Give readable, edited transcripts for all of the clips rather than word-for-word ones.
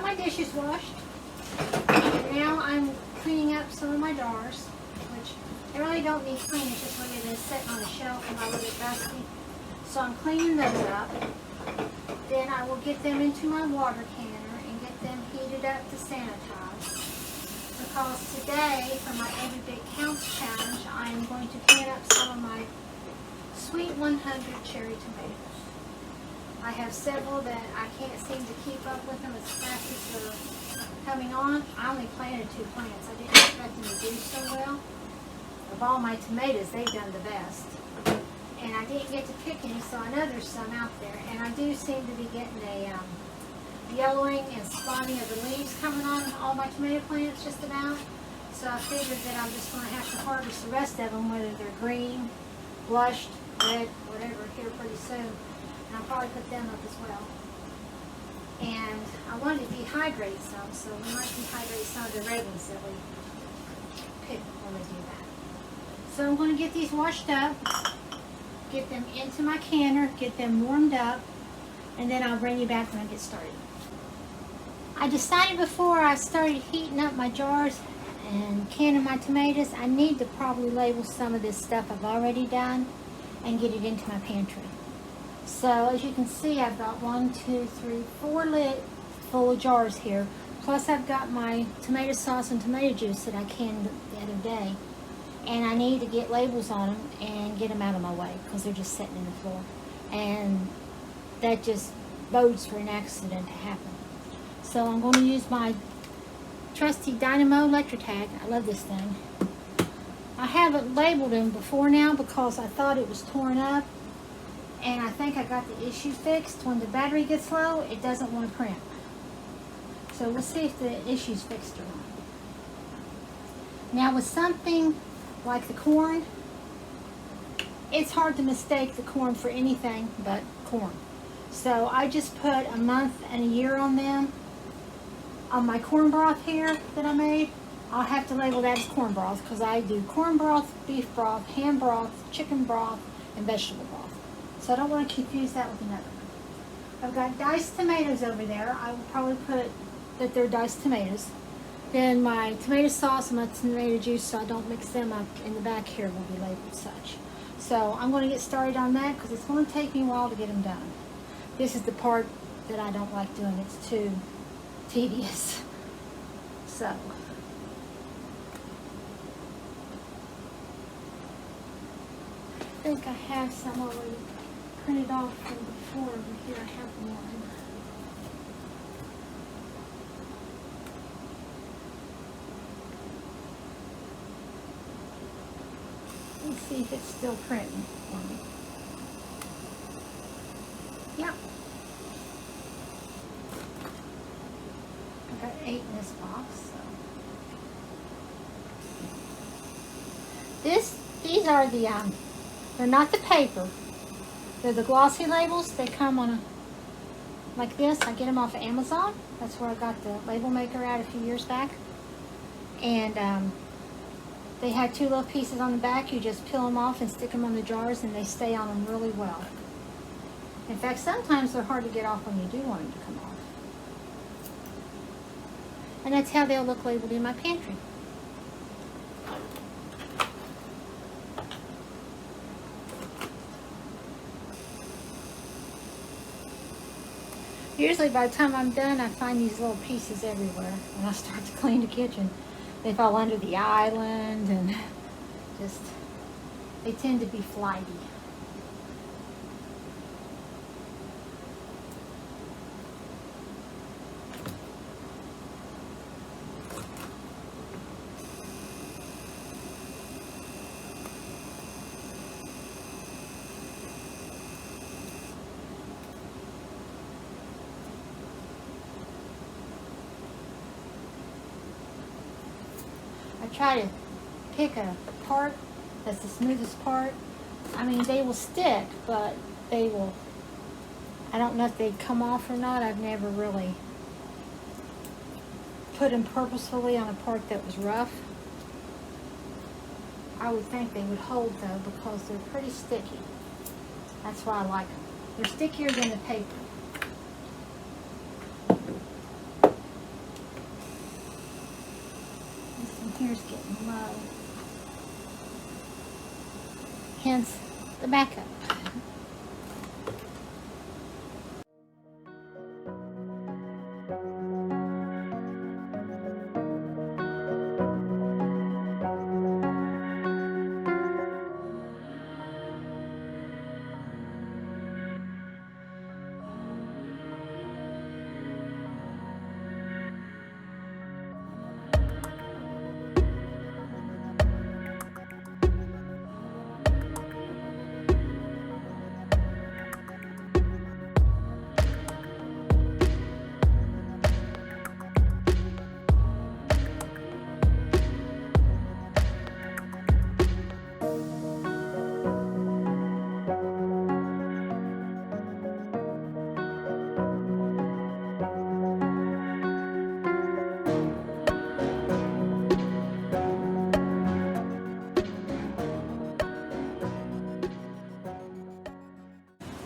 my dishes washed. And now I'm cleaning up some of my jars, which they really don't need cleaning, it's just when they've been sitting on the shelf and a little bit dusty. So I'm cleaning those up. Then I will get them into my water canner and get them heated up to sanitize. Because today, for my Every Bit Counts challenge, I am going to can up some of my Sweet 100 cherry tomatoes. I have several that I can't seem to keep up with them as fast as they're coming on. I only planted 2 plants. I didn't expect them to do so well. Of all my tomatoes, they've done the best. And I didn't get to pick any, so I know there's some out there. And I do seem to be getting a yellowing and spawning of the leaves coming on all my tomato plants just about. So I figured that I'm just going to have to harvest the rest of them, whether they're green, blushed, red, whatever, here pretty soon. And I'll probably put them up as well. And I wanted to dehydrate some, so we might dehydrate some of the red ones that we pick when we do that. So I'm going to get these washed up, get them into my canner, get them warmed up, and then I'll bring you back when I get started. I decided before I started heating up my jars and canning my tomatoes, I need to probably label some of this stuff I've already done and get it into my pantry. So as you can see, I've got 1, 2, 3, 4 lid full of jars here. Plus I've got my tomato sauce and tomato juice that I canned the other day. And I need to get labels on them and get them out of my way because they're just sitting in the floor. And that just bodes for an accident to happen. So I'm going to use my trusty Dynamo Electrotag. I love this thing. I haven't labeled them before now because I thought it was torn up. And I think I got the issue fixed. When the battery gets low, it doesn't want to print. So we'll see if the issue's fixed or not. Now with something like the corn, it's hard to mistake the corn for anything but corn. So I just put a month and a year on them. On my corn broth here that I made, I'll have to label that as corn broth because I do corn broth, beef broth, ham broth, chicken broth, and vegetable broth. So I don't want to confuse that with another one. I've got diced tomatoes over there. I will probably put that they're diced tomatoes. Then my tomato sauce and my tomato juice, so I don't mix them up in the back here, will be labeled such. So I'm going to get started on that because it's going to take me a while to get them done. This is the part that I don't like doing. It's too tedious. So I think I have some already printed off from before over here. I have one. Let's see if it's still printing for me. Yep. I got 8 in this box. So. These are the they're not the paper. They're the glossy labels. They come on like this. I get them off of Amazon. That's where I got the label maker at a few years back. And they have 2 little pieces on the back. You just peel them off and stick them on the jars and they stay on them really well. In fact, sometimes they're hard to get off when you do want them to come off. And that's how they'll look labeled in my pantry. Usually by the time I'm done, I find these little pieces everywhere when I start to clean the kitchen. They fall under the island and just, they tend to be flighty. I try to pick a part that's the smoothest part. I mean, they will stick, but they will, I don't know if they come off or not. I've never really put them purposefully on a part that was rough. I would think they would hold though because they're pretty sticky. That's why I like them. They're stickier than the paper. here's getting low. Hence the backup.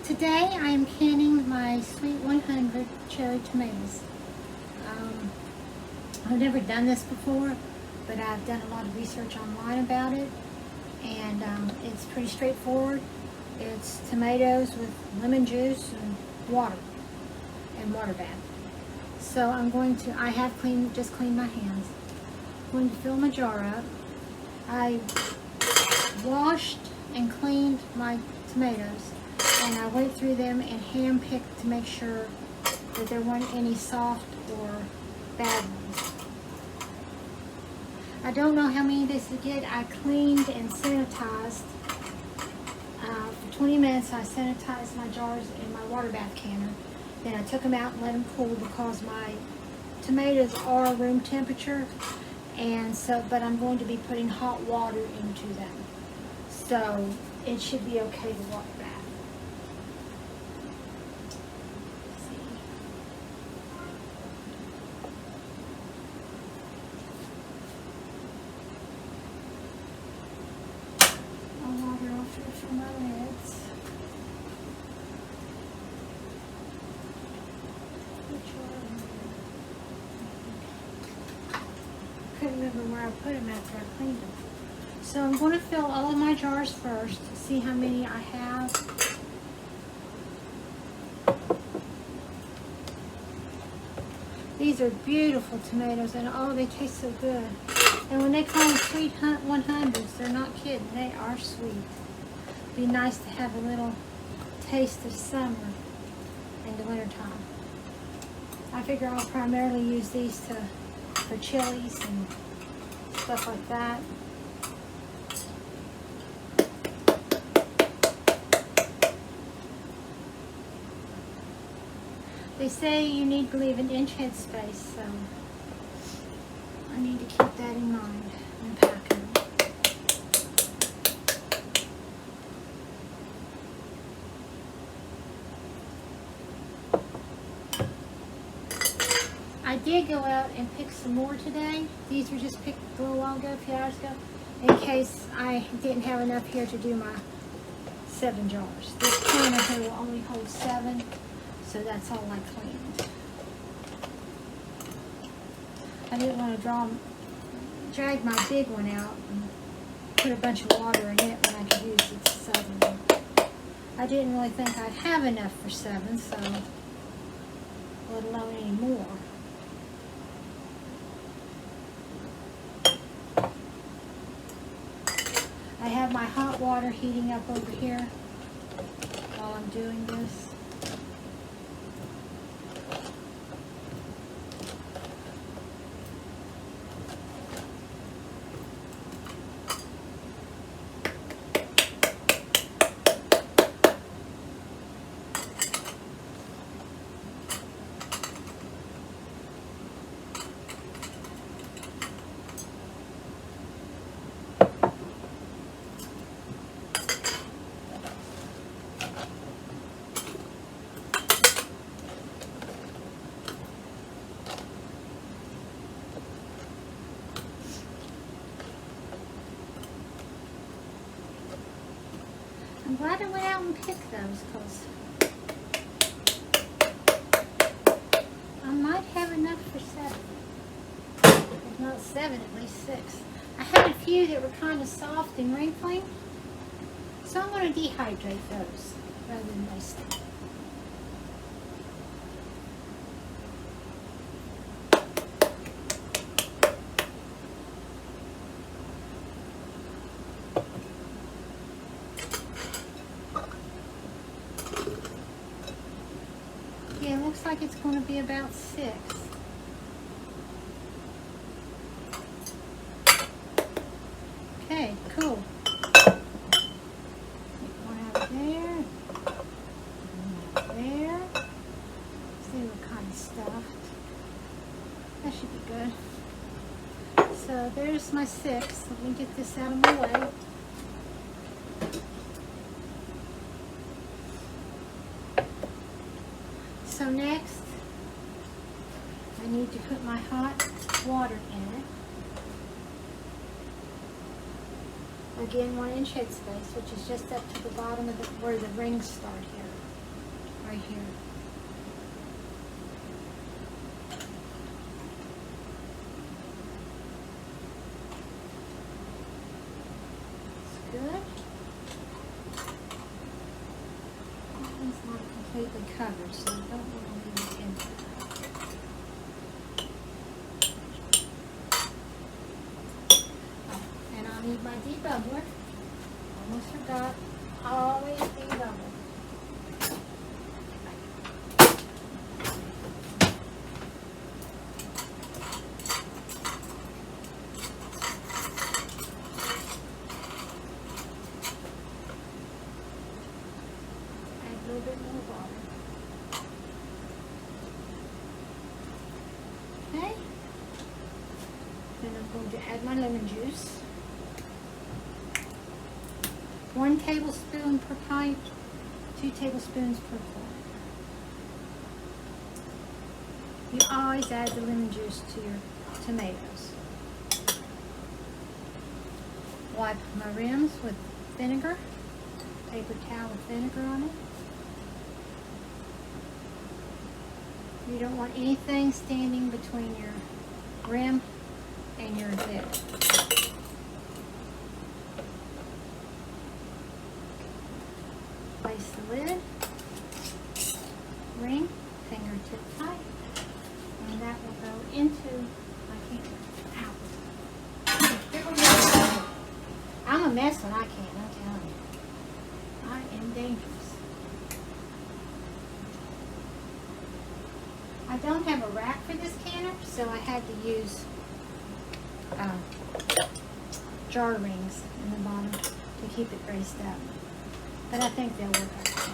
Today I am canning my Sweet 100 cherry tomatoes. I've never done this before, but I've done a lot of research online about it, and it's pretty straightforward. It's tomatoes with lemon juice and water bath. So I have just cleaned my hands. I'm going to fill my jar up. I washed and cleaned my tomatoes, and I went through them and hand-picked to make sure that there weren't any soft or bad ones. I don't know how many this would get. I cleaned and sanitized. For 20 minutes I sanitized my jars in my water bath canner. Then I took them out and let them cool because my tomatoes are room temperature, but I'm going to be putting hot water into them. So it should be okay to water bath. For my lids. Couldn't remember where I put them after I cleaned them. So I'm going to fill all of my jars first to see how many I have. These are beautiful tomatoes, and oh, they taste so good. And when they call them Sweet 100s, they're not kidding. They are sweet. Be nice to have a little taste of summer in the wintertime. I figure I'll primarily use these for chilies and stuff like that. They say you need to leave an inch head space, so I need to keep that in mind when packing. I did go out and pick some more today. These were just picked a little while ago, a few hours ago, in case I didn't have enough here to do my 7 jars. This canner here will only hold 7, so that's all I cleaned. I didn't want to drag my big one out and put a bunch of water in it when I could use it 7. I didn't really think I'd have enough for 7, so let alone any more. I have my hot water heating up over here while I'm doing this. I'm glad I went out and picked those because I might have enough for 7. If not 7, at least 6. I had a few that were kind of soft and wrinkly, so I'm going to dehydrate those rather than waste them. Yeah, it looks like it's going to be about 6. Okay, cool. One out there. One out there. See what kind of stuffed. That should be good. So there's my 6. Let me get this out of my way. So next, I need to put my hot water in it. Again, 1-inch headspace, which is just up to the bottom of where the rings start here, right here. It's good. That one's not completely covered, so I don't want to leave it in there. And I'll need my debubbler. Almost forgot. Always debubble. Add a little bit more water. Okay. Then I'm going to add my lemon juice. 1 tablespoon per pint, 2 tablespoons per quart. You always add the lemon juice to your tomatoes. Wipe my rims with vinegar, paper towel with vinegar on it. You don't want anything standing between your rim and your lid. Place the lid, ring, fingertip tight, and that will go into my can. Ow. I'm a mess when I can, I'm telling you. I am dangerous. I don't have a rack for this canner, so I had to use jar rings in the bottom to keep it braced up. But I think they'll work out.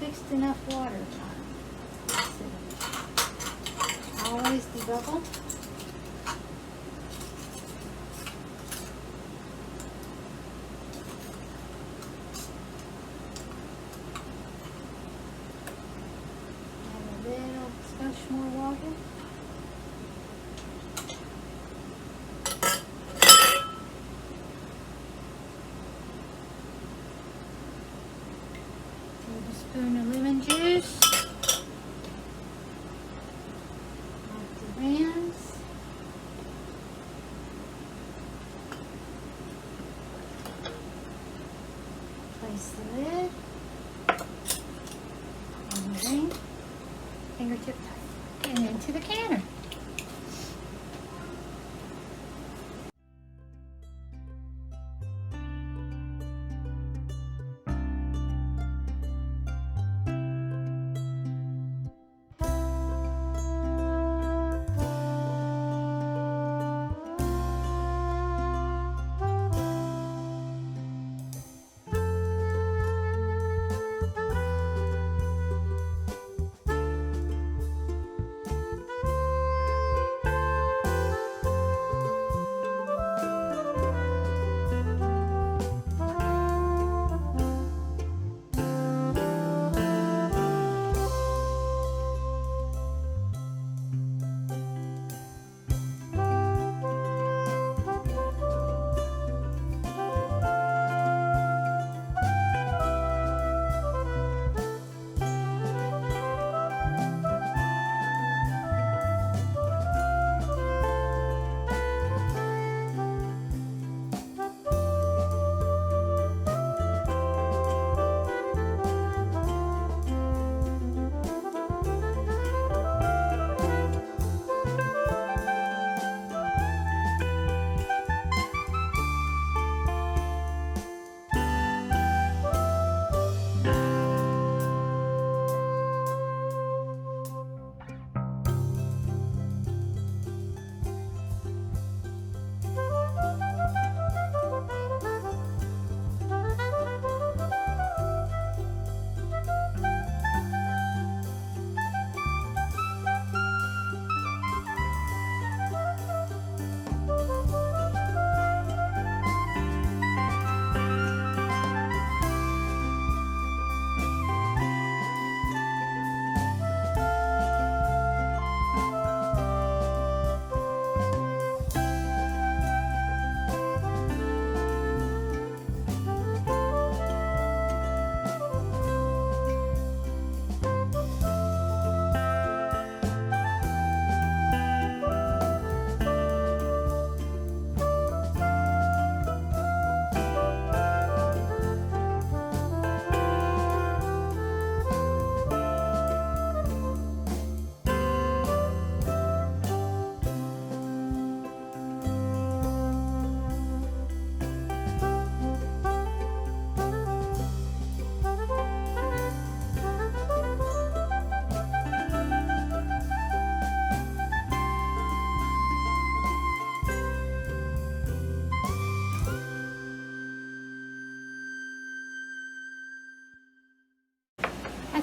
Fixed enough water. Always debubble. Add a little skosh more water. Tablespoon of lemon juice. Wipe the rims. Place the lid on the ring, fingertip tight, and into the canner.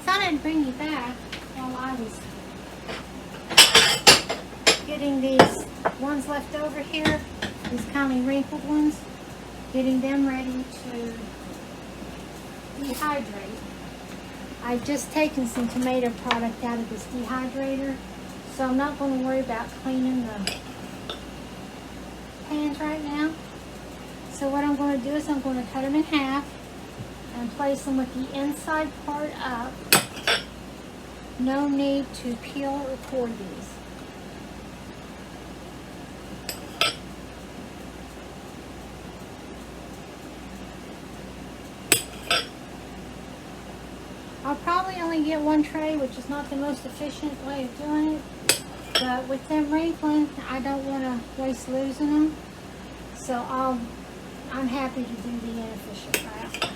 thought I'd bring you back while I was getting these ones left over here, these kind of wrinkled ones, getting them ready to dehydrate. I've just taken some tomato product out of this dehydrator, so I'm not going to worry about cleaning the pans right now. So what I'm going to do is I'm going to cut them in half and place them with the inside part up. No need to peel or core these. I'll probably only get one tray, which is not the most efficient way of doing it. But with them wrinkling, I don't want to waste losing them. So I'm happy to do the inefficient route.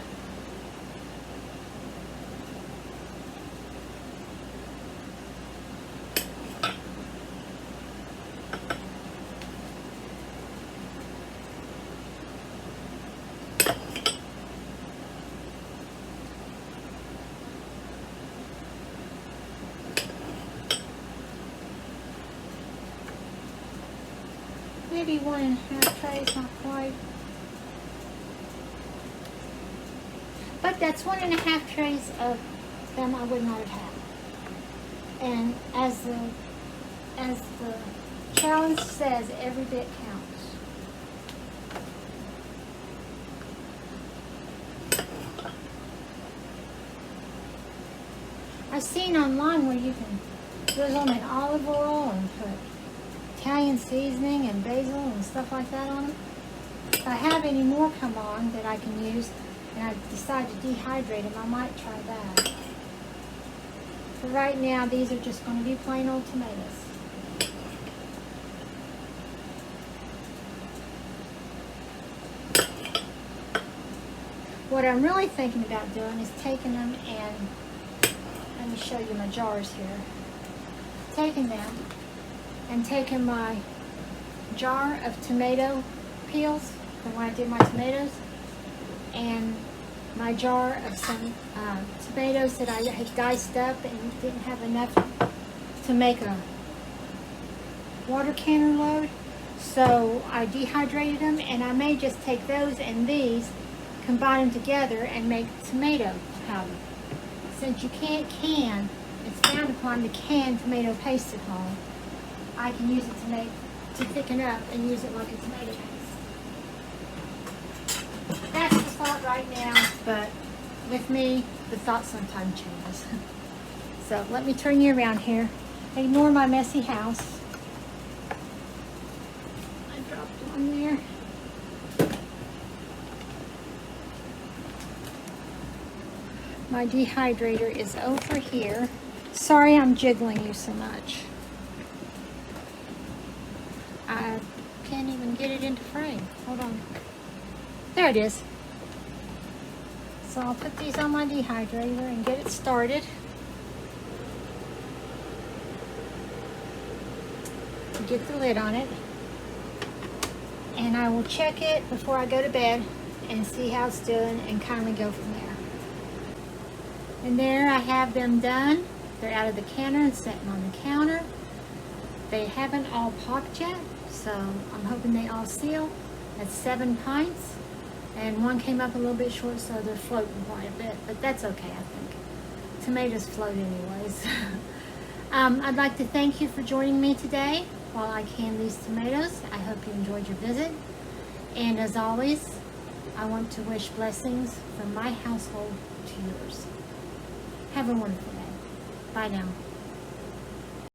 Maybe 1.5 trays, not quite. But that's 1.5 trays of them I would not have had. And as the challenge says, every bit counts. I've seen online where you can drizzle them in olive oil and put Italian seasoning and basil and stuff like that on them. If I have any more come on that I can use and I decide to dehydrate them, I might try that. For right now, these are just going to be plain old tomatoes. What I'm really thinking about doing is taking them and, let me show you my jars here. Taking them and taking my jar of tomato peels from when I did my tomatoes and my jar of some tomatoes that I had diced up and didn't have enough to make a water canner load. So I dehydrated them, and I may just take those and these, combine them together and make tomato powder. Since you can't can, it's frowned upon to can tomato paste at home. I can use it to thicken up and use it like a tomato paste. That's the thought right now, but with me, the thought sometimes changes. So let me turn you around here. Ignore my messy house. I dropped one there. My dehydrator is over here. Sorry I'm jiggling you so much. I can't even get it into frame. Hold on. There it is. So I'll put these on my dehydrator and get it started. Get the lid on it. And I will check it before I go to bed and see how it's doing and kind of go from there. And there I have them done. They're out of the canner and sitting on the counter. They haven't all popped yet, so I'm hoping they all seal. That's 7 pints, and one came up a little bit short, so they're floating quite a bit, but that's okay, I think. Tomatoes float anyways. I'd like to thank you for joining me today while I can these tomatoes. I hope you enjoyed your visit, and as always, I want to wish blessings from my household to yours. Have a wonderful day. Bye now.